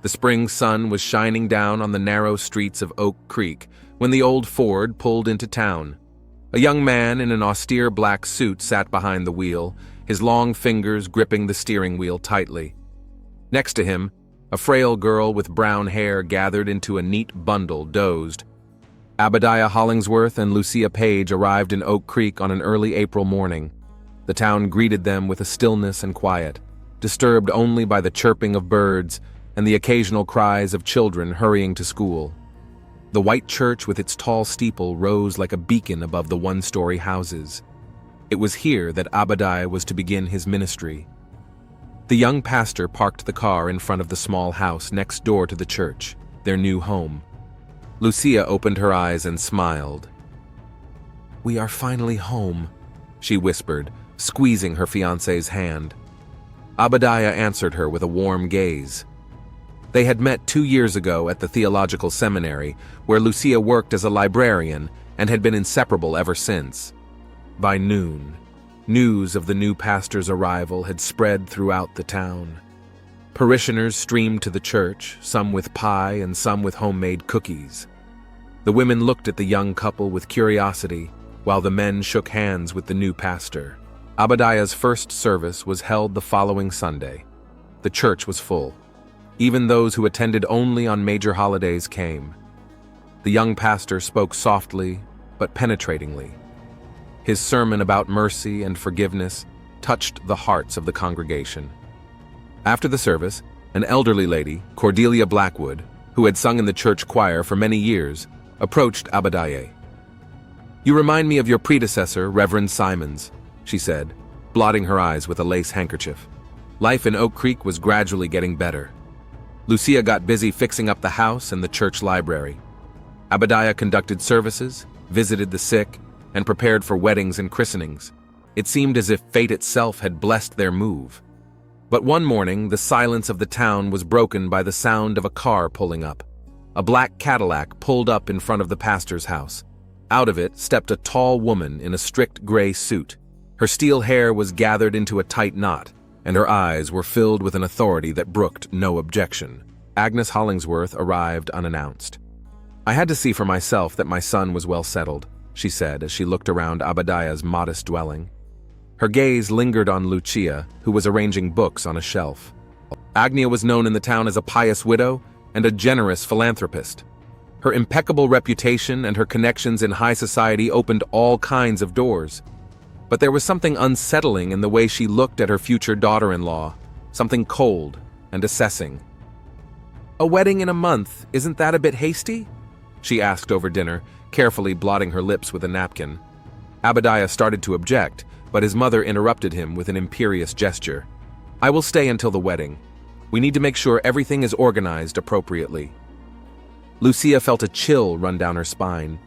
The spring sun was shining down on the narrow streets of Oak Creek when the old Ford pulled into town. A young man in an austere black suit sat behind the wheel, his long fingers gripping the steering wheel tightly. Next to him, a frail girl with brown hair gathered into a neat bundle dozed. Obadiah Hollingsworth and Lucia Page arrived in Oak Creek on an early April morning. The town greeted them with a stillness and quiet, disturbed only by the chirping of birds and the occasional cries of children hurrying to school. The white church with its tall steeple rose like a beacon above the one-story houses. It was here that Obadiah was to begin his ministry. The young pastor parked the car in front of the small house next door to the church, their new home. Lucia opened her eyes and smiled. "We are finally home," she whispered, squeezing her fiancé's hand. Obadiah answered her with a warm gaze. They had met 2 years ago at the theological seminary, where Lucia worked as a librarian and had been inseparable ever since. By noon, news of the new pastor's arrival had spread throughout the town. Parishioners streamed to the church, some with pie and some with homemade cookies. The women looked at the young couple with curiosity, while the men shook hands with the new pastor. Obadiah's first service was held the following Sunday. The church was full. Even those who attended only on major holidays came. The young pastor spoke softly but penetratingly. His sermon about mercy and forgiveness touched the hearts of the congregation. After the service, an elderly lady, Cordelia Blackwood, who had sung in the church choir for many years, approached Obadiah. "You remind me of your predecessor, Reverend Simons," she said, blotting her eyes with a lace handkerchief. Life in Oak Creek was gradually getting better. Lucia got busy fixing up the house and the church library. Obadiah conducted services, visited the sick, and prepared for weddings and christenings. It seemed as if fate itself had blessed their move. But one morning, the silence of the town was broken by the sound of a car pulling up. A black Cadillac pulled up in front of the pastor's house. Out of it stepped a tall woman in a strict gray suit. Her steel hair was gathered into a tight knot, and her eyes were filled with an authority that brooked no objection. Agnes Hollingsworth arrived unannounced. "I had to see for myself that my son was well settled," she said as she looked around Obadiah's modest dwelling. Her gaze lingered on Lucia, who was arranging books on a shelf. Agnes was known in the town as a pious widow and a generous philanthropist. Her impeccable reputation and her connections in high society opened all kinds of doors. But there was something unsettling in the way she looked at her future daughter-in-law, something cold and assessing. "A wedding in a month, isn't that a bit hasty?" she asked over dinner, carefully blotting her lips with a napkin. Obadiah started to object, but his mother interrupted him with an imperious gesture. "I will stay until the wedding. We need to make sure everything is organized appropriately." Lucia felt a chill run down her spine.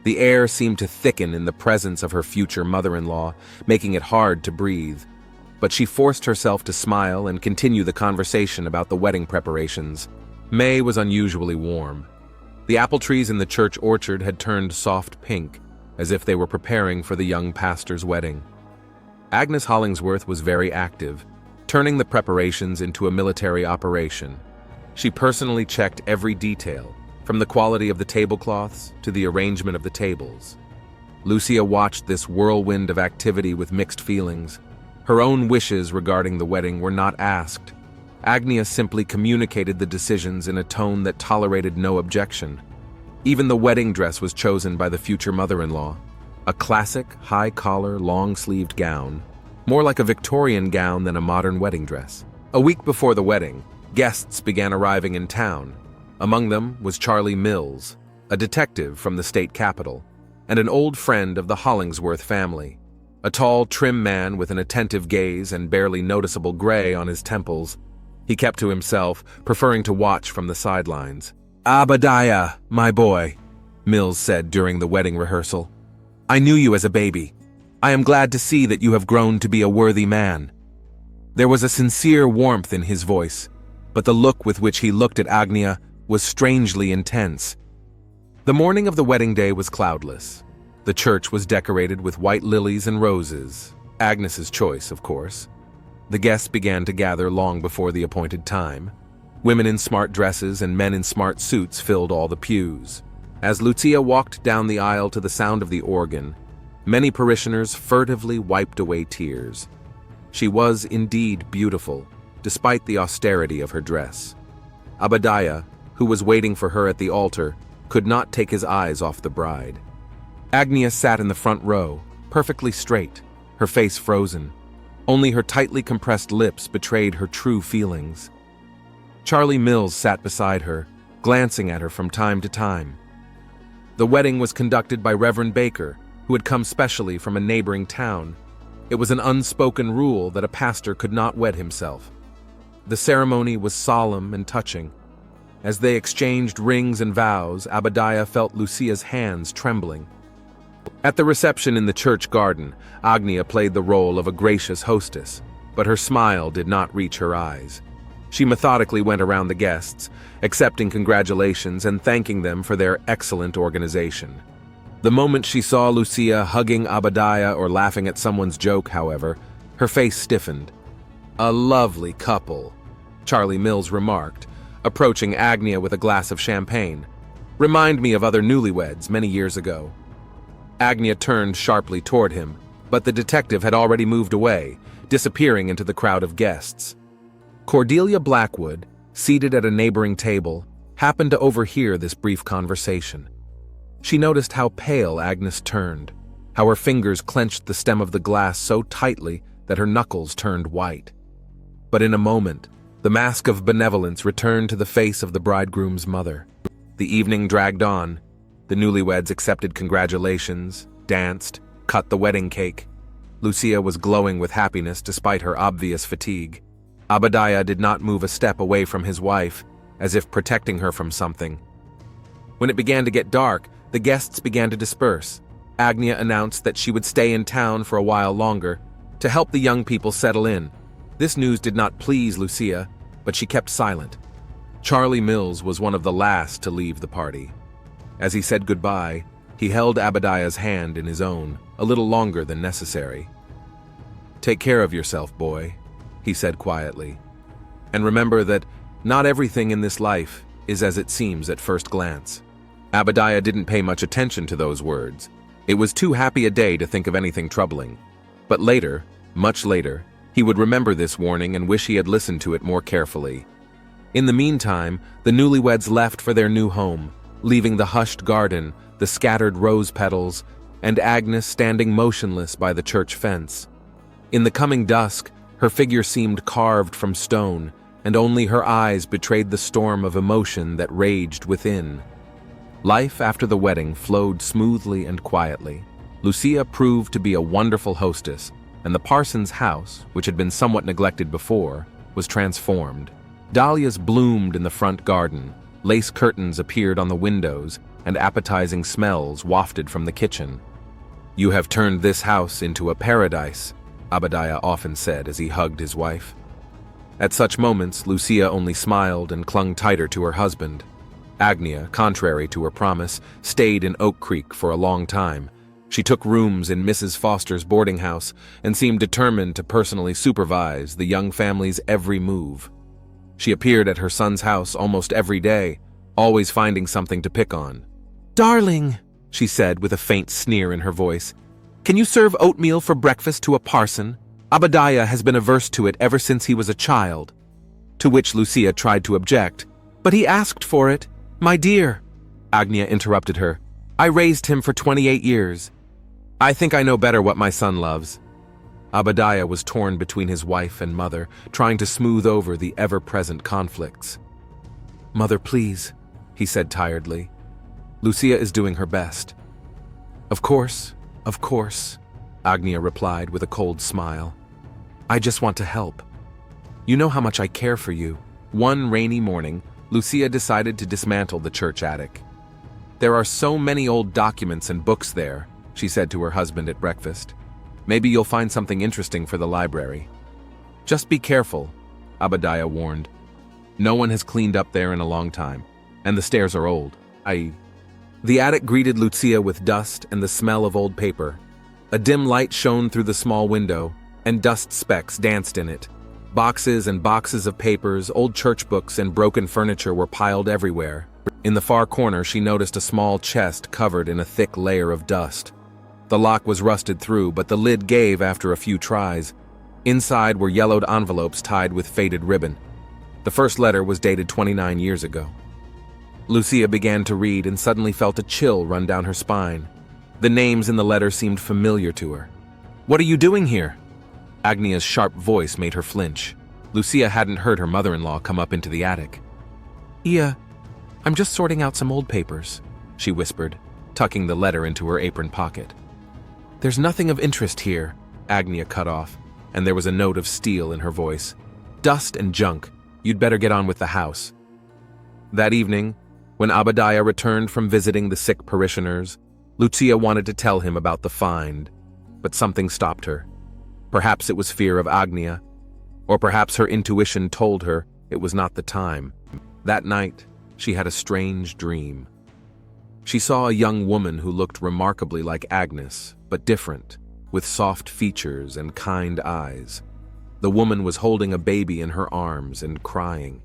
The air seemed to thicken in the presence of her future mother-in-law, making it hard to breathe. But she forced herself to smile and continue the conversation about the wedding preparations. May was unusually warm. The apple trees in the church orchard had turned soft pink, as if they were preparing for the young pastor's wedding. Agnes Hollingsworth was very active, turning the preparations into a military operation. She personally checked every detail, from the quality of the tablecloths to the arrangement of the tables. Lucia watched this whirlwind of activity with mixed feelings. Her own wishes regarding the wedding were not asked. Agnes simply communicated the decisions in a tone that tolerated no objection. Even the wedding dress was chosen by the future mother-in-law. A classic, high-collar, long-sleeved gown, more like a Victorian gown than a modern wedding dress. A week before the wedding, guests began arriving in town. Among them was Charlie Mills, a detective from the state capitol, and an old friend of the Hollingsworth family. A tall, trim man with an attentive gaze and barely noticeable gray on his temples. He kept to himself, preferring to watch from the sidelines. "Obadiah, my boy," Mills said during the wedding rehearsal. "I knew you as a baby. I am glad to see that you have grown to be a worthy man." There was a sincere warmth in his voice, but the look with which he looked at Agnes was strangely intense. The morning of the wedding day was cloudless. The church was decorated with white lilies and roses, Agnes's choice, of course. The guests began to gather long before the appointed time. Women in smart dresses and men in smart suits filled all the pews. As Lucia walked down the aisle to the sound of the organ, many parishioners furtively wiped away tears. She was indeed beautiful, despite the austerity of her dress. Obadiah, who was waiting for her at the altar, could not take his eyes off the bride. Agnes sat in the front row, perfectly straight, her face frozen. Only her tightly compressed lips betrayed her true feelings. Charlie Mills sat beside her, glancing at her from time to time. The wedding was conducted by Reverend Baker, who had come specially from a neighboring town. It was an unspoken rule that a pastor could not wed himself. The ceremony was solemn and touching. As they exchanged rings and vows, Obadiah felt Lucia's hands trembling. At the reception in the church garden, Agnia played the role of a gracious hostess, but her smile did not reach her eyes. She methodically went around the guests, accepting congratulations and thanking them for their excellent organization. The moment she saw Lucia hugging Obadiah or laughing at someone's joke, however, her face stiffened. "A lovely couple," Charlie Mills remarked, approaching Agnia with a glass of champagne. "Remind me of other newlyweds many years ago." Agnia turned sharply toward him, but the detective had already moved away, disappearing into the crowd of guests. Cordelia Blackwood, seated at a neighboring table, happened to overhear this brief conversation. She noticed how pale Agnes turned, how her fingers clenched the stem of the glass so tightly that her knuckles turned white. But in a moment, the mask of benevolence returned to the face of the bridegroom's mother. The evening dragged on. The newlyweds accepted congratulations, danced, cut the wedding cake. Lucia was glowing with happiness despite her obvious fatigue. Obadiah did not move a step away from his wife, as if protecting her from something. When it began to get dark, the guests began to disperse. Agnia announced that she would stay in town for a while longer, to help the young people settle in. This news did not please Lucia, but she kept silent. Charlie Mills was one of the last to leave the party. As he said goodbye, he held Obadiah's hand in his own, a little longer than necessary. "Take care of yourself, boy," he said quietly. "And remember that not everything in this life is as it seems at first glance." Obadiah didn't pay much attention to those words. It was too happy a day to think of anything troubling. But later, much later, he would remember this warning and wish he had listened to it more carefully. In the meantime, the newlyweds left for their new home, leaving the hushed garden, the scattered rose petals, and Agnes standing motionless by the church fence. In the coming dusk, her figure seemed carved from stone, and only her eyes betrayed the storm of emotion that raged within. Life after the wedding flowed smoothly and quietly. Lucia proved to be a wonderful hostess, and the parson's house, which had been somewhat neglected before, was transformed. Dahlias bloomed in the front garden, lace curtains appeared on the windows, and appetizing smells wafted from the kitchen. "You have turned this house into a paradise," Obadiah often said as he hugged his wife. At such moments, Lucia only smiled and clung tighter to her husband. Agnia, contrary to her promise, stayed in Oak Creek for a long time. She took rooms in Mrs. Foster's boarding house and seemed determined to personally supervise the young family's every move. She appeared at her son's house almost every day, always finding something to pick on. "Darling," she said with a faint sneer in her voice, "can you serve oatmeal for breakfast to a parson? Obadiah has been averse to it ever since he was a child." To which Lucia tried to object. "But he asked for it." "My dear," Agnia interrupted her, "I raised him for 28 years. I think I know better what my son loves." Obadiah was torn between his wife and mother, trying to smooth over the ever-present conflicts. "Mother, please," he said tiredly. "Lucia is doing her best." Of course," Agnia replied with a cold smile. "I just want to help. You know how much I care for you." One rainy morning, Lucia decided to dismantle the church attic. "There are so many old documents and books there," she said to her husband at breakfast. "Maybe you'll find something interesting for the library." "Just be careful," Obadiah warned. "No one has cleaned up there in a long time, and the stairs are old. The attic greeted Lucia with dust and the smell of old paper. A dim light shone through the small window, and dust specks danced in it. Boxes and boxes of papers, old church books, and broken furniture were piled everywhere. In the far corner, she noticed a small chest covered in a thick layer of dust. The lock was rusted through, but the lid gave after a few tries. Inside were yellowed envelopes tied with faded ribbon. The first letter was dated 29 years ago. Lucia began to read and suddenly felt a chill run down her spine. The names in the letter seemed familiar to her. "What are you doing here?" Agnia's sharp voice made her flinch. Lucia hadn't heard her mother-in-law come up into the attic. I'm just sorting out some old papers," she whispered, tucking the letter into her apron pocket. "There's nothing of interest here," Agnia cut off, and there was a note of steel in her voice. "Dust and junk. You'd better get on with the house." That evening, when Abadiah returned from visiting the sick parishioners, Lucia wanted to tell him about the find, but something stopped her. Perhaps it was fear of Agnia, or perhaps her intuition told her it was not the time. That night, she had a strange dream. She saw a young woman who looked remarkably like Agnes, but different, with soft features and kind eyes. The woman was holding a baby in her arms and crying.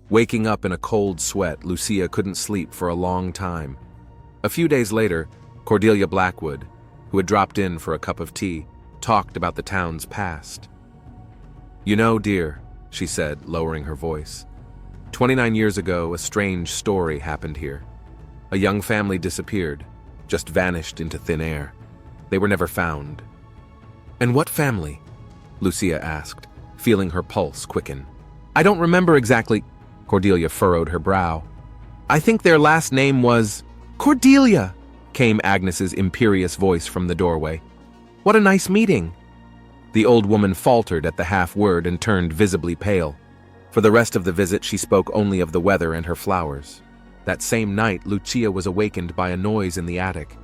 Waking up in a cold sweat, Lucia couldn't sleep for a long time. A few days later, Cordelia Blackwood, who had dropped in for a cup of tea, talked about the town's past. "You know, dear," she said, lowering her voice, 29 years ago, a strange story happened here. A young family disappeared, just vanished into thin air. They were never found." "And what family?" Lucia asked, feeling her pulse quicken. "I don't remember exactly." Cordelia furrowed her brow. "I think their last name was—" "Cordelia!" came Agnes's imperious voice from the doorway. "What a nice meeting!" The old woman faltered at the half-word and turned visibly pale. For the rest of the visit, she spoke only of the weather and her flowers. That same night, Lucia was awakened by a noise in the attic.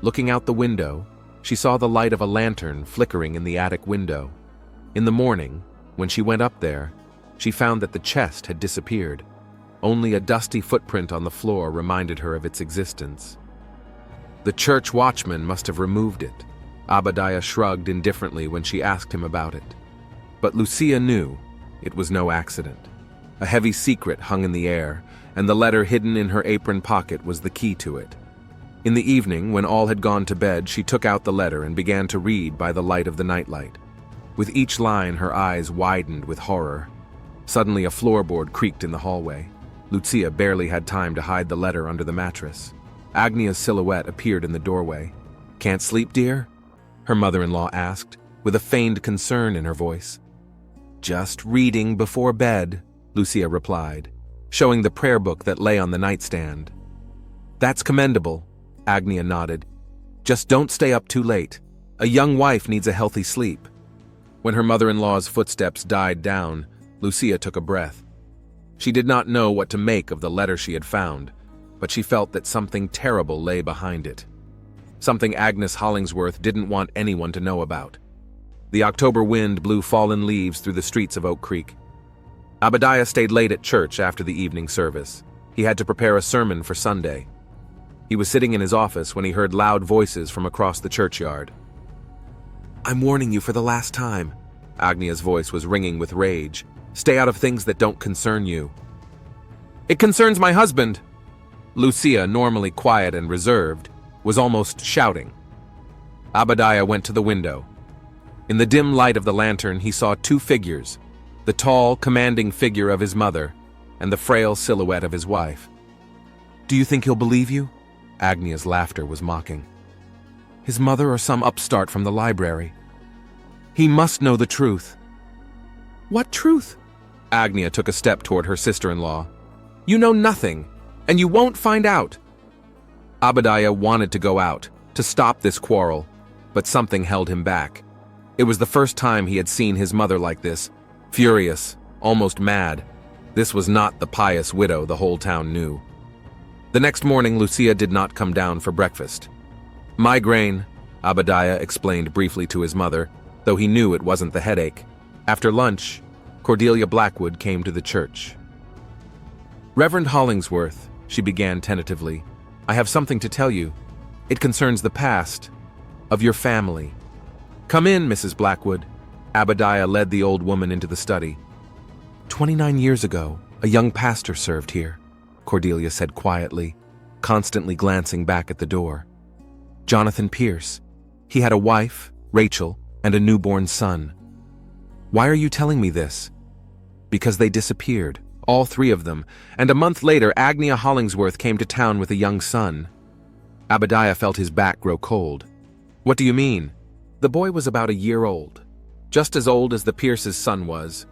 Looking out the window, she saw the light of a lantern flickering in the attic window. In the morning, when she went up there, she found that the chest had disappeared. Only a dusty footprint on the floor reminded her of its existence. The church watchman must have removed it. Abadiah shrugged indifferently when she asked him about it. But Lucia knew it was no accident. A heavy secret hung in the air, and the letter hidden in her apron pocket was the key to it. In the evening, when all had gone to bed, she took out the letter and began to read by the light of the nightlight. With each line, her eyes widened with horror. Suddenly, a floorboard creaked in the hallway. Lucia barely had time to hide the letter under the mattress. Agnia's silhouette appeared in the doorway. "Can't sleep, dear?" her mother-in-law asked, with a feigned concern in her voice. "Just reading before bed," Lucia replied, showing the prayer book that lay on the nightstand. "That's commendable," Agnia nodded. "Just don't stay up too late. A young wife needs a healthy sleep." When her mother-in-law's footsteps died down, Lucia took a breath. She did not know what to make of the letter she had found, but she felt that something terrible lay behind it. Something Agnes Hollingsworth didn't want anyone to know about. The October wind blew fallen leaves through the streets of Oak Creek. Abadiah stayed late at church after the evening service. He had to prepare a sermon for Sunday. He was sitting in his office when he heard loud voices from across the churchyard. "I'm warning you for the last time." Agnia's voice was ringing with rage. "Stay out of things that don't concern you." "It concerns my husband!" Lucia, normally quiet and reserved, was almost shouting. Abadiah went to the window. In the dim light of the lantern, he saw two figures, the tall, commanding figure of his mother and the frail silhouette of his wife. "Do you think he'll believe you?" Agnia's laughter was mocking. "His mother or some upstart from the library. He must know the truth." "What truth?" Agnia took a step toward her sister-in-law. "You know nothing, and you won't find out." Abadiah wanted to go out, to stop this quarrel, but something held him back. It was the first time he had seen his mother like this, furious, almost mad. This was not the pious widow the whole town knew. The next morning, Lucia did not come down for breakfast. "Migraine," Abadiah explained briefly to his mother, though he knew it wasn't the headache. After lunch, Cordelia Blackwood came to the church. "Reverend Hollingsworth," she began tentatively, "I have something to tell you. It concerns the past of your family." "Come in, Mrs. Blackwood." Abadiah led the old woman into the study. 29 years ago, a young pastor served here, Cordelia said quietly, constantly glancing back at the door. Jonathan Pierce. He had a wife, Rachel, and a newborn son. Why are you telling me this? Because they disappeared, all three of them, and a month later Agnia Hollingsworth came to town with a young son. Abadiah felt his back grow cold. What do you mean? The boy was about a year old, just as old as the Pierce's son was.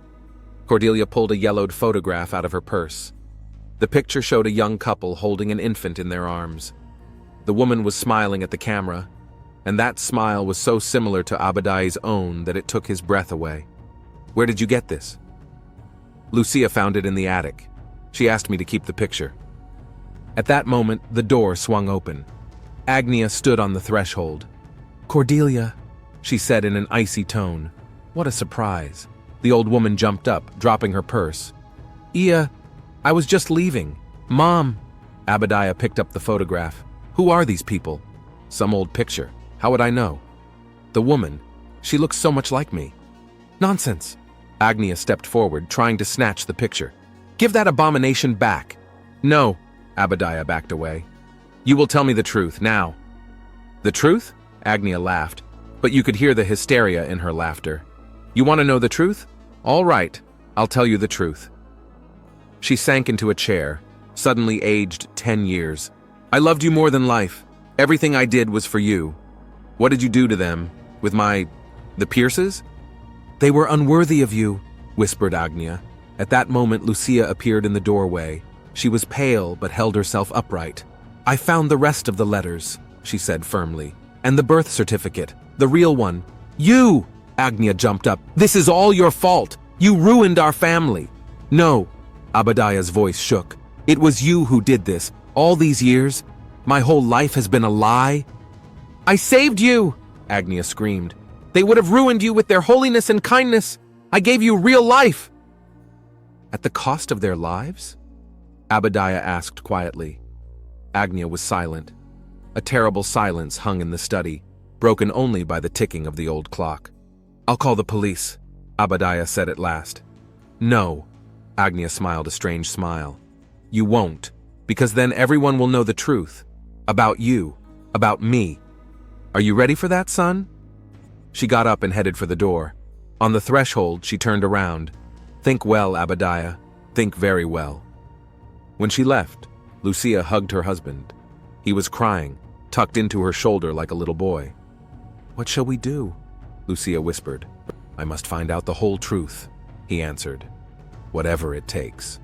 Cordelia pulled a yellowed photograph out of her purse. The picture showed a young couple holding an infant in their arms. The woman was smiling at the camera, and that smile was so similar to Abadiah's own that it took his breath away. Where did you get this? Lucia found it in the attic. She asked me to keep the picture. At that moment, the door swung open. Agnia stood on the threshold. Cordelia, she said in an icy tone. What a surprise. The old woman jumped up, dropping her purse. I was just leaving. Mom. Abadiah picked up the photograph. Who are these people? Some old picture. How would I know? The woman. She looks so much like me. Nonsense. Agnia stepped forward, trying to snatch the picture. Give that abomination back. No. Abadiah backed away. You will tell me the truth, now. The truth? Agnia laughed, but you could hear the hysteria in her laughter. You want to know the truth? All right, I'll tell you the truth. She sank into a chair, suddenly aged 10 years. I loved you more than life. Everything I did was for you. What did you do to them? With the Pierces? They were unworthy of you, whispered Agnia. At that moment, Lucia appeared in the doorway. She was pale, but held herself upright. I found the rest of the letters, she said firmly. And the birth certificate, the real one. You! Agnia jumped up. This is all your fault. You ruined our family. No. Abadiah's voice shook. It was you who did this. All these years, my whole life has been a lie. I saved you, Agnia screamed. They would have ruined you with their holiness and kindness. I gave you real life. At the cost of their lives? Abadiah asked quietly. Agnia was silent. A terrible silence hung in the study, broken only by the ticking of the old clock. I'll call the police, Abadiah said at last. No, Agnia smiled a strange smile. You won't, because then everyone will know the truth. About you, about me. Are you ready for that, son? She got up and headed for the door. On the threshold, she turned around. Think well, Abadiah. Think very well. When she left, Lucia hugged her husband. He was crying, tucked into her shoulder like a little boy. What shall we do? Lucia whispered. I must find out the whole truth, he answered. Whatever it takes.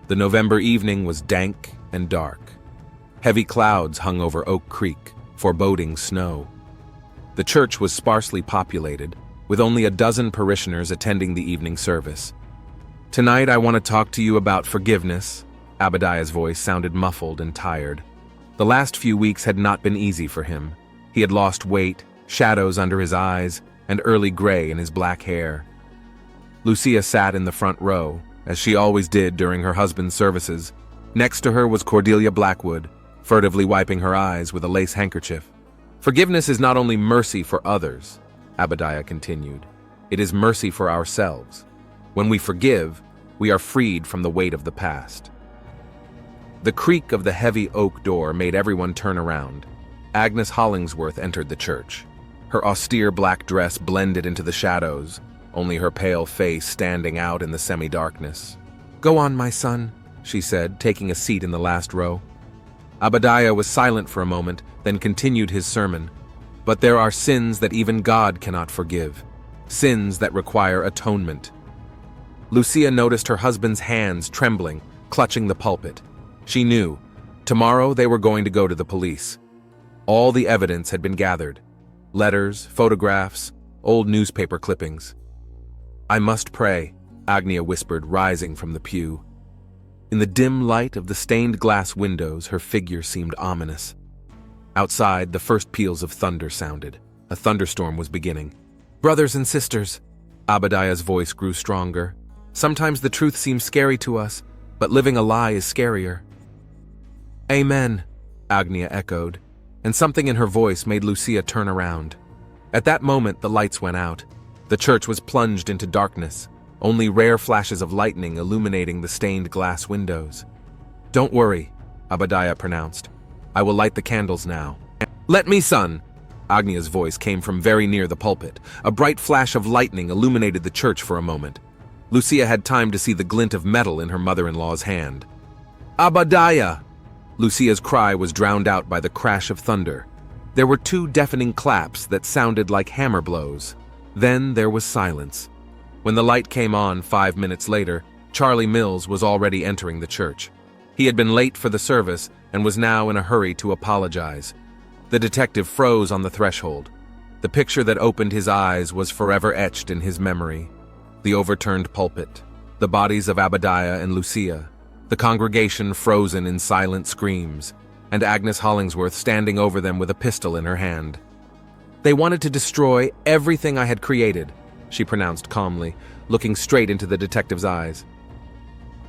The November evening was dank and dark. Heavy clouds hung over Oak Creek, foreboding snow. The church was sparsely populated, with only a dozen parishioners attending the evening service. Tonight I want to talk to you about forgiveness. Abadiah's voice sounded muffled and tired. The last few weeks had not been easy for him. He had lost weight, shadows under his eyes, and early gray in his black hair. Lucia sat in the front row, as she always did during her husband's services. Next to her was Cordelia Blackwood, furtively wiping her eyes with a lace handkerchief. Forgiveness is not only mercy for others, Abadiah continued. It is mercy for ourselves. When we forgive, we are freed from the weight of the past. The creak of the heavy oak door made everyone turn around. Agnes Hollingsworth entered the church. Her austere black dress blended into the shadows, only her pale face standing out in the semi-darkness. Go on, my son, she said, taking a seat in the last row. Abadiah was silent for a moment, then continued his sermon. But there are sins that even God cannot forgive, sins that require atonement. Lucia noticed her husband's hands trembling, clutching the pulpit. She knew. Tomorrow they were going to go to the police. All the evidence had been gathered. Letters, photographs, old newspaper clippings. I must pray, Agnia whispered, rising from the pew. In the dim light of the stained glass windows, her figure seemed ominous. Outside, the first peals of thunder sounded. A thunderstorm was beginning. Brothers and sisters, Abadiah's voice grew stronger. Sometimes the truth seems scary to us, but living a lie is scarier. Amen, Agnia echoed, and something in her voice made Lucia turn around. At that moment, the lights went out. The church was plunged into darkness, only rare flashes of lightning illuminating the stained glass windows. "Don't worry," Abadiah pronounced. "I will light the candles now." "Let me, son!" Agnia's voice came from very near the pulpit. A bright flash of lightning illuminated the church for a moment. Lucia had time to see the glint of metal in her mother-in-law's hand. "Abadiah!" Lucia's cry was drowned out by the crash of thunder. There were two deafening claps that sounded like hammer blows. Then there was silence. When the light came on 5 minutes later, Charlie Mills was already entering the church. He had been late for the service and was now in a hurry to apologize. The detective froze on the threshold. The picture that opened his eyes was forever etched in his memory. The overturned pulpit, the bodies of Abadiah and Lucia, the congregation frozen in silent screams, and Agnes Hollingsworth standing over them with a pistol in her hand. "They wanted to destroy everything I had created," she pronounced calmly, looking straight into the detective's eyes.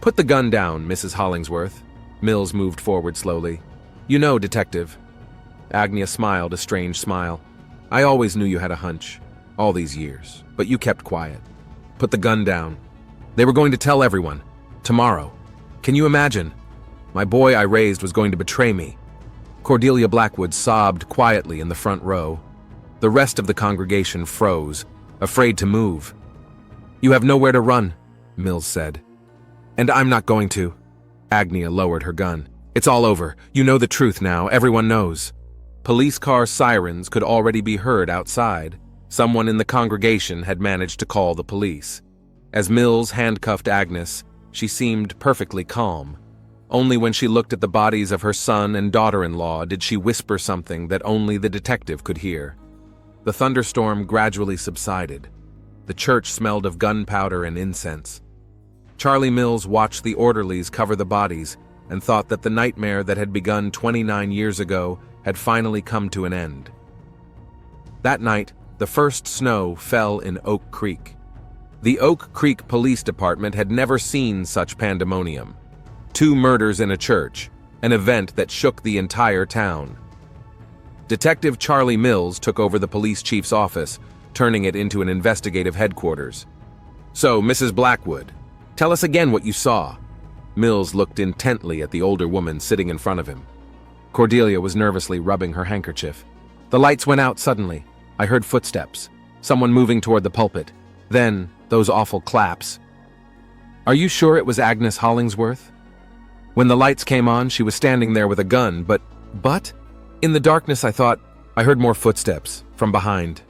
"Put the gun down, Mrs. Hollingsworth." Mills moved forward slowly. "You know, Detective." Agnes smiled a strange smile. "I always knew you had a hunch, all these years, but you kept quiet. Put the gun down. They were going to tell everyone. Tomorrow. Can you imagine? My boy I raised was going to betray me." Cordelia Blackwood sobbed quietly in the front row. The rest of the congregation froze, afraid to move. "You have nowhere to run," Mills said. "And I'm not going to." Agnia lowered her gun. "It's all over. You know the truth now. Everyone knows." Police car sirens could already be heard outside. Someone in the congregation had managed to call the police. As Mills handcuffed Agnes, she seemed perfectly calm. Only when she looked at the bodies of her son and daughter-in-law did she whisper something that only the detective could hear. The thunderstorm gradually subsided. The church smelled of gunpowder and incense. Charlie Mills watched the orderlies cover the bodies and thought that the nightmare that had begun 29 years ago had finally come to an end. That night, the first snow fell in Oak Creek. The Oak Creek Police Department had never seen such pandemonium. 2 murders in a church, an event that shook the entire town. Detective Charlie Mills took over the police chief's office, turning it into an investigative headquarters. "So, Mrs. Blackwood, tell us again what you saw." Mills looked intently at the older woman sitting in front of him. Cordelia was nervously rubbing her handkerchief. "The lights went out suddenly. I heard footsteps, someone moving toward the pulpit. Then, those awful claps." "Are you sure it was Agnes Hollingsworth?" "When the lights came on, she was standing there with a gun, but... In the darkness, I thought I heard more footsteps from behind."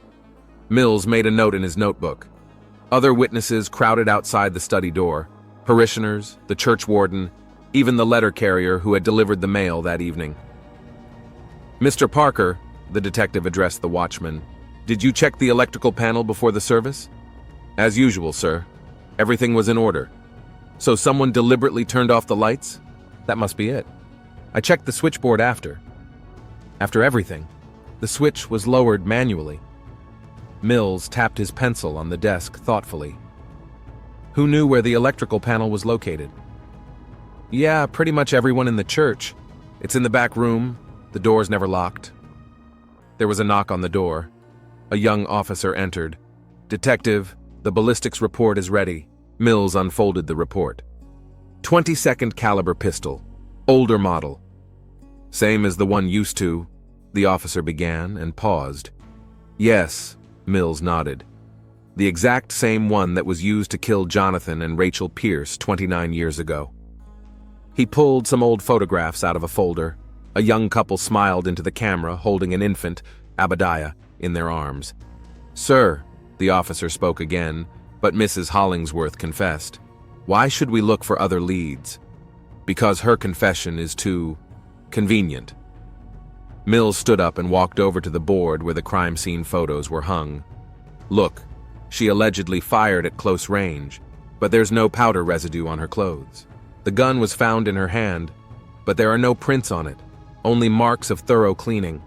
Mills made a note in his notebook. Other witnesses crowded outside the study door. Parishioners, the church warden, even the letter carrier who had delivered the mail that evening. "Mr. Parker," the detective addressed the watchman, "did you check the electrical panel before the service?" "As usual, sir. Everything was in order." "So someone deliberately turned off the lights?" "That must be it. I checked the switchboard after. After everything, the switch was lowered manually." Mills tapped his pencil on the desk thoughtfully. "Who knew where the electrical panel was located?" "Yeah, pretty much everyone in the church. It's in the back room. The door's never locked." There was a knock on the door. A young officer entered. "Detective, the ballistics report is ready." Mills unfolded the report. 22nd caliber pistol, older model. "Same as the one used to," the officer began and paused. "Yes," Mills nodded. "The exact same one that was used to kill Jonathan and Rachel Pierce 29 years ago." He pulled some old photographs out of a folder. A young couple smiled into the camera, holding an infant, Abadiah, in their arms. "Sir," the officer spoke again, but Mrs. Hollingsworth confessed. "Why should we look for other leads?" "Because her confession is too convenient." Mills stood up and walked over to the board where the crime scene photos were hung. "Look, she allegedly fired at close range, but there's no powder residue on her clothes. The gun was found in her hand, but there are no prints on it, only marks of thorough cleaning.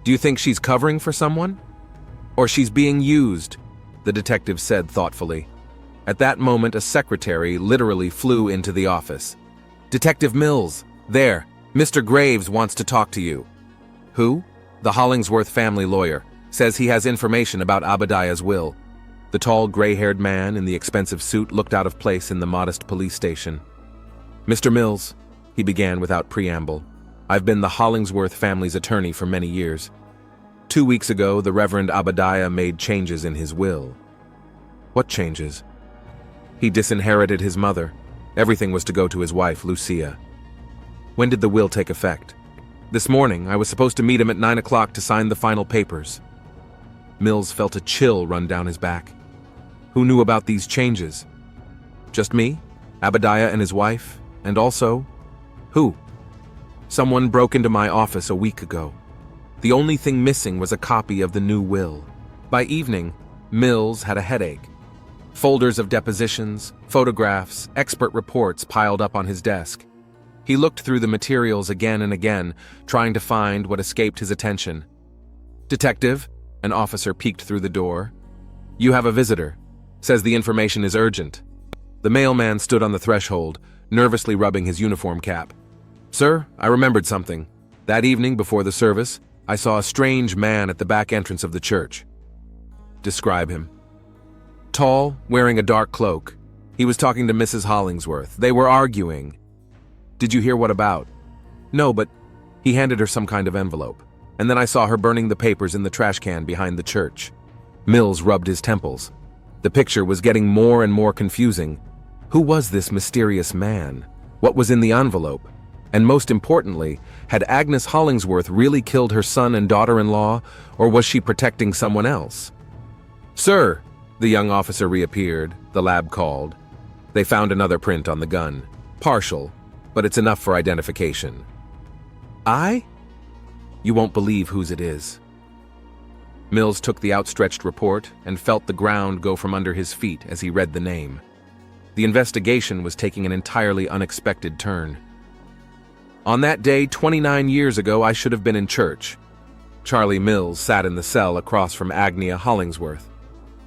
Do you think she's covering for someone? Or she's being used?" the detective said thoughtfully. At that moment, a secretary literally flew into the office. "Detective Mills, there, Mr. Graves wants to talk to you." "Who?" "The Hollingsworth family lawyer. Says he has information about Abadiah's will." The tall, gray-haired man in the expensive suit looked out of place in the modest police station. "Mr. Mills," he began without preamble, "I've been the Hollingsworth family's attorney for many years. 2 weeks ago, the Reverend Obadiah made changes in his will." "What changes?" "He disinherited his mother. Everything was to go to his wife, Lucia." "When did the will take effect?" "This morning. I was supposed to meet him at 9 o'clock to sign the final papers." Mills felt a chill run down his back. "Who knew about these changes?" "Just me, Obadiah and his wife, and also—" "Who?" "Someone broke into my office a week ago. The only thing missing was a copy of the new will." By evening, Mills had a headache. Folders of depositions, photographs, expert reports piled up on his desk. He looked through the materials again and again, trying to find what escaped his attention. "Detective," an officer peeked through the door. "You have a visitor. Says the information is urgent." The mailman stood on the threshold, nervously rubbing his uniform cap. "Sir, I remembered something. That evening before the service, I saw a strange man at the back entrance of the church." "Describe him." "Tall, wearing a dark cloak. He was talking to Mrs. Hollingsworth. They were arguing." "Did you hear what about?" "No, but he handed her some kind of envelope. And then I saw her burning the papers in the trash can behind the church." Mills rubbed his temples. The picture was getting more and more confusing. Who was this mysterious man? What was in the envelope? And most importantly, had Agnes Hollingsworth really killed her son and daughter-in-law, or was she protecting someone else? "Sir," the young officer reappeared, the lab called. They found another print on the gun. Partial, but it's enough for identification. "I?" "You won't believe whose it is." Mills took the outstretched report and felt the ground go from under his feet as he read the name. The investigation was taking an entirely unexpected turn. "On that day 29 years ago, I should have been in church." Charlie Mills sat in the cell across from Agnia Hollingsworth.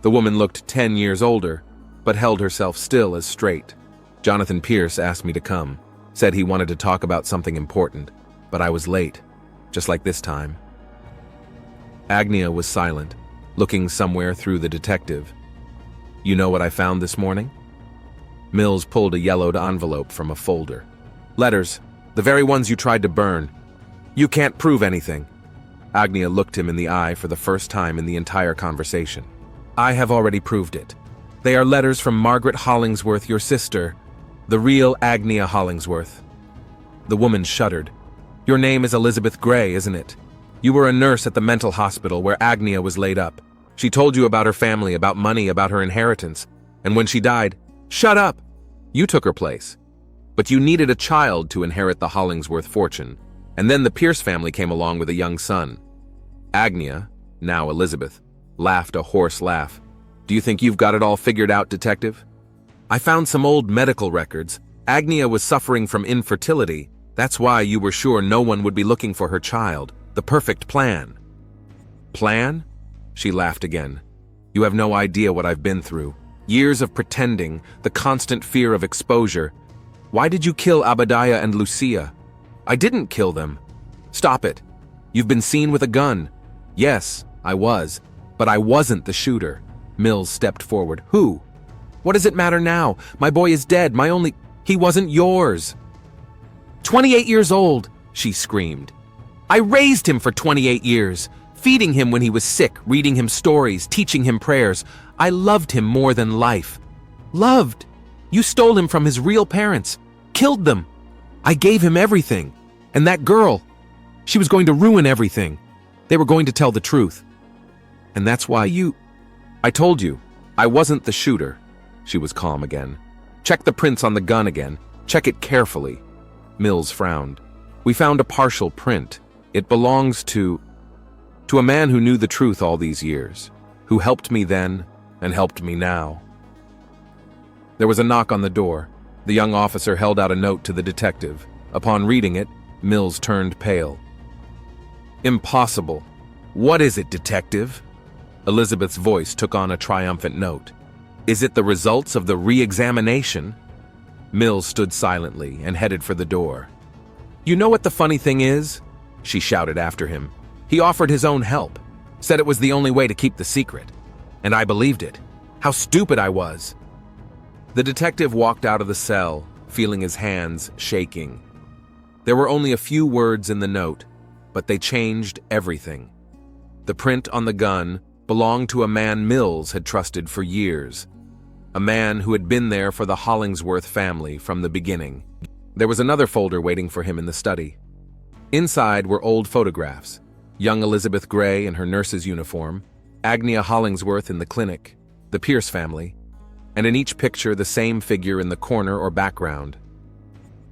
The woman looked 10 years older, but held herself still as straight. "Jonathan Pierce asked me to come, said he wanted to talk about something important, but I was late, just like this time." Agnia was silent, looking somewhere through the detective. "You know what I found this morning?" Mills pulled a yellowed envelope from a folder. "Letters, the very ones you tried to burn. You can't prove anything." Agnia looked him in the eye for the first time in the entire conversation. "I have already proved it. They are letters from Margaret Hollingsworth, your sister, the real Agnia Hollingsworth." The woman shuddered. "Your name is Elizabeth Gray, isn't it? You were a nurse at the mental hospital where Agnia was laid up. She told you about her family, about money, about her inheritance. And when she died, shut up! You took her place. But you needed a child to inherit the Hollingsworth fortune. And then the Pierce family came along with a young son." Agnia, now Elizabeth, laughed a hoarse laugh. "Do you think you've got it all figured out, detective? I found some old medical records. Agnia was suffering from infertility. That's why you were sure no one would be looking for her child. The perfect plan." "Plan?" She laughed again. "You have no idea what I've been through. Years of pretending, the constant fear of exposure. Why did you kill Obadiah and Lucia?" "I didn't kill them." "Stop it. You've been seen with a gun." "Yes, I was. But I wasn't the shooter." Mills stepped forward. "Who?" "What does it matter now? My boy is dead. He wasn't yours." 28 years old, she screamed. "I raised him for 28 years, feeding him when he was sick, reading him stories, teaching him prayers. I loved him more than life." "Loved? You stole him from his real parents, killed them. I gave him everything. And that girl, she was going to ruin everything. They were going to tell the truth. And that's why I told you, I wasn't the shooter." She was calm again. "Check the prints on the gun again. Check it carefully." Mills frowned. "We found a partial print. It belongs to a man who knew the truth all these years, who helped me then and helped me now." There was a knock on the door. The young officer held out a note to the detective. Upon reading it, Mills turned pale. "Impossible. What is it, detective?" Elizabeth's voice took on a triumphant note. "Is it the results of the re-examination?" Mills stood silently and headed for the door. "You know what the funny thing is?" she shouted after him. "He offered his own help, said it was the only way to keep the secret. And I believed it. How stupid I was! The detective walked out of the cell, feeling his hands shaking. There were only a few words in the note, but they changed everything. The print on the gun belonged to a man Mills had trusted for years, a man who had been there for the Hollingsworth family from the beginning. There was another folder waiting for him in the study. Inside were old photographs: young Elizabeth Gray in her nurse's uniform, Agnia Hollingsworth in the clinic, the Pierce family, and in each picture the same figure in the corner or background.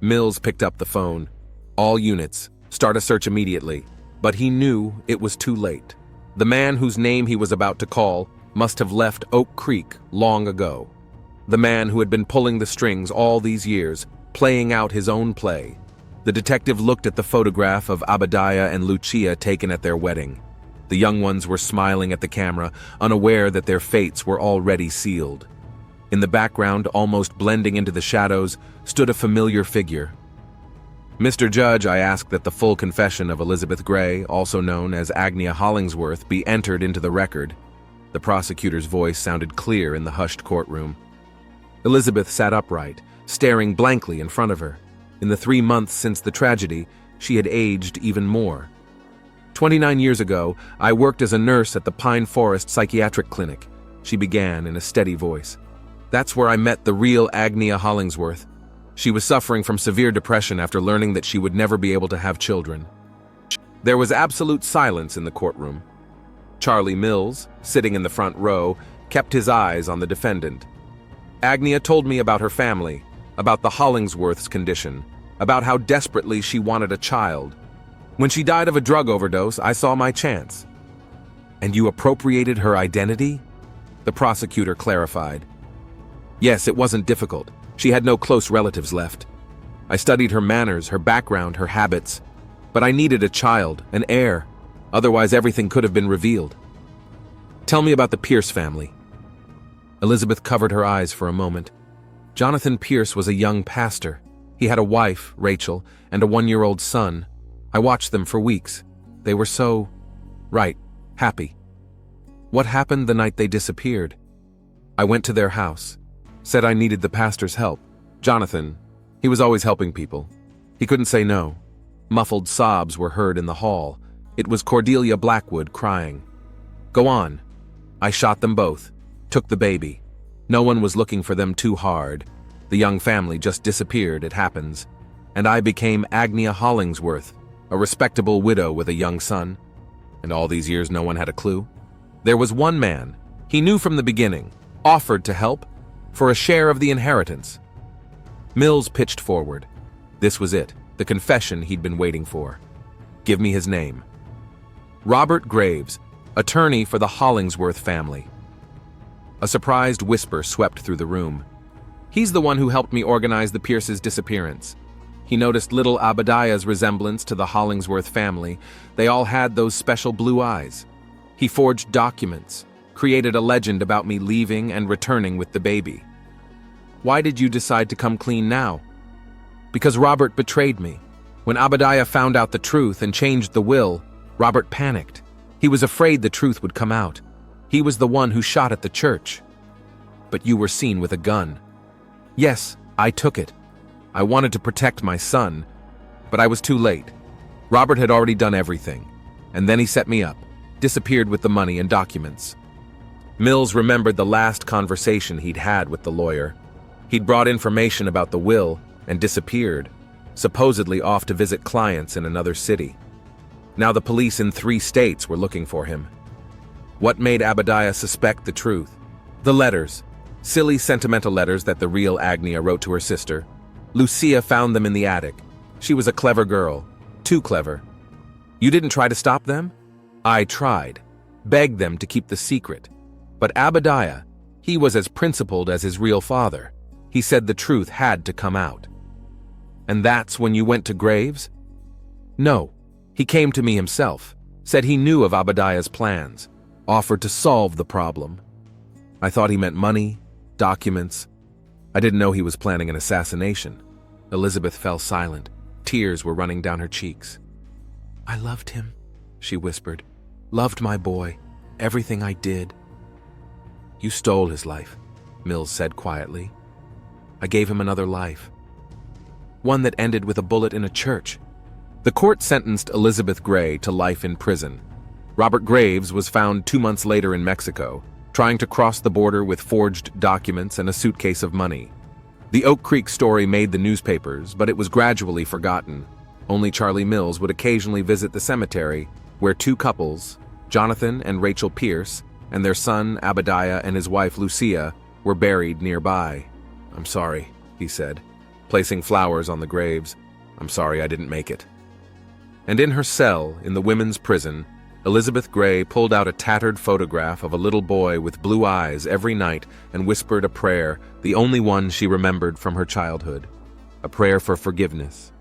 Mills picked up the phone. All units, start a search immediately, but he knew it was too late. The man whose name he was about to call must have left Oak Creek long ago. The man who had been pulling the strings all these years, playing out his own play. The detective looked at the photograph of Abadiah and Lucia taken at their wedding. The young ones were smiling at the camera, unaware that their fates were already sealed. In the background, almost blending into the shadows, stood a familiar figure. "Mr. Judge, I ask that the full confession of Elizabeth Gray, also known as Agnia Hollingsworth, be entered into the record." The prosecutor's voice sounded clear in the hushed courtroom. Elizabeth sat upright, staring blankly in front of her. In the 3 months since the tragedy, she had aged even more. 29 years ago, I worked as a nurse at the Pine Forest Psychiatric Clinic, she began in a steady voice. That's where I met the real Agnia Hollingsworth. She was suffering from severe depression after learning that she would never be able to have children. There was absolute silence in the courtroom. Charlie Mills, sitting in the front row, kept his eyes on the defendant. Agnia told me about her family, about the Hollingsworth's condition, about how desperately she wanted a child. When she died of a drug overdose, I saw my chance. And you appropriated her identity? The prosecutor clarified. Yes, it wasn't difficult. She had no close relatives left. I studied her manners, her background, her habits. But I needed a child, an heir. Otherwise, everything could have been revealed. Tell me about the Pierce family. Elizabeth covered her eyes for a moment. Jonathan Pierce was a young pastor. He had a wife, Rachel, and a 1-year-old son. I watched them for weeks. They were so, happy. What happened the night they disappeared? I went to their house. Said I needed the pastor's help. Jonathan, he was always helping people. He couldn't say no. Muffled sobs were heard in the hall. It was Cordelia Blackwood crying. Go on. I shot them both. Took the baby. No one was looking for them too hard. The young family just disappeared, it happens. And I became Agnia Hollingsworth, a respectable widow with a young son. And all these years no one had a clue. There was one man. He knew from the beginning. Offered to help. For a share of the inheritance. Mills pitched forward. This was it, the confession he'd been waiting for. Give me his name. Robert Graves, attorney for the Hollingsworth family. A surprised whisper swept through the room. He's the one who helped me organize the Pierce's disappearance. He noticed little Abadiah's resemblance to the Hollingsworth family. They all had those special blue eyes. He forged documents. Created a legend about me leaving and returning with the baby. Why did you decide to come clean now? Because Robert betrayed me. When Abadiah found out the truth and changed the will, Robert panicked. He was afraid the truth would come out. He was the one who shot at the church. But you were seen with a gun. Yes, I took it. I wanted to protect my son, but I was too late. Robert had already done everything, and then he set me up, disappeared with the money and documents. Mills remembered the last conversation he'd had with the lawyer. He'd brought information about the will and disappeared, supposedly off to visit clients in another city. Now the police in 3 states were looking for him. What made Abadiah suspect the truth? The letters. Silly, sentimental letters that the real Agnia wrote to her sister. Lucia found them in the attic. She was a clever girl. Too clever. You didn't try to stop them? I tried. Begged them to keep the secret. But Abadiah, he was as principled as his real father. He said the truth had to come out. And that's when you went to Graves? No. He came to me himself. Said he knew of Abadiah's plans. Offered to solve the problem. I thought he meant money, documents. I didn't know he was planning an assassination. Elizabeth fell silent. Tears were running down her cheeks. I loved him, she whispered. Loved my boy. Everything I did. You stole his life, Mills said quietly. I gave him another life. One that ended with a bullet in a church. The court sentenced Elizabeth Gray to life in prison. Robert Graves was found 2 months later in Mexico, trying to cross the border with forged documents and a suitcase of money. The Oak Creek story made the newspapers, but it was gradually forgotten. Only Charlie Mills would occasionally visit the cemetery, where 2 couples, Jonathan and Rachel Pierce, and their son Abadiah and his wife Lucia, were buried nearby. I'm sorry, he said, placing flowers on the graves. I'm sorry I didn't make it. And in her cell, in the women's prison, Elizabeth Gray pulled out a tattered photograph of a little boy with blue eyes every night and whispered a prayer, the only one she remembered from her childhood. A prayer for forgiveness,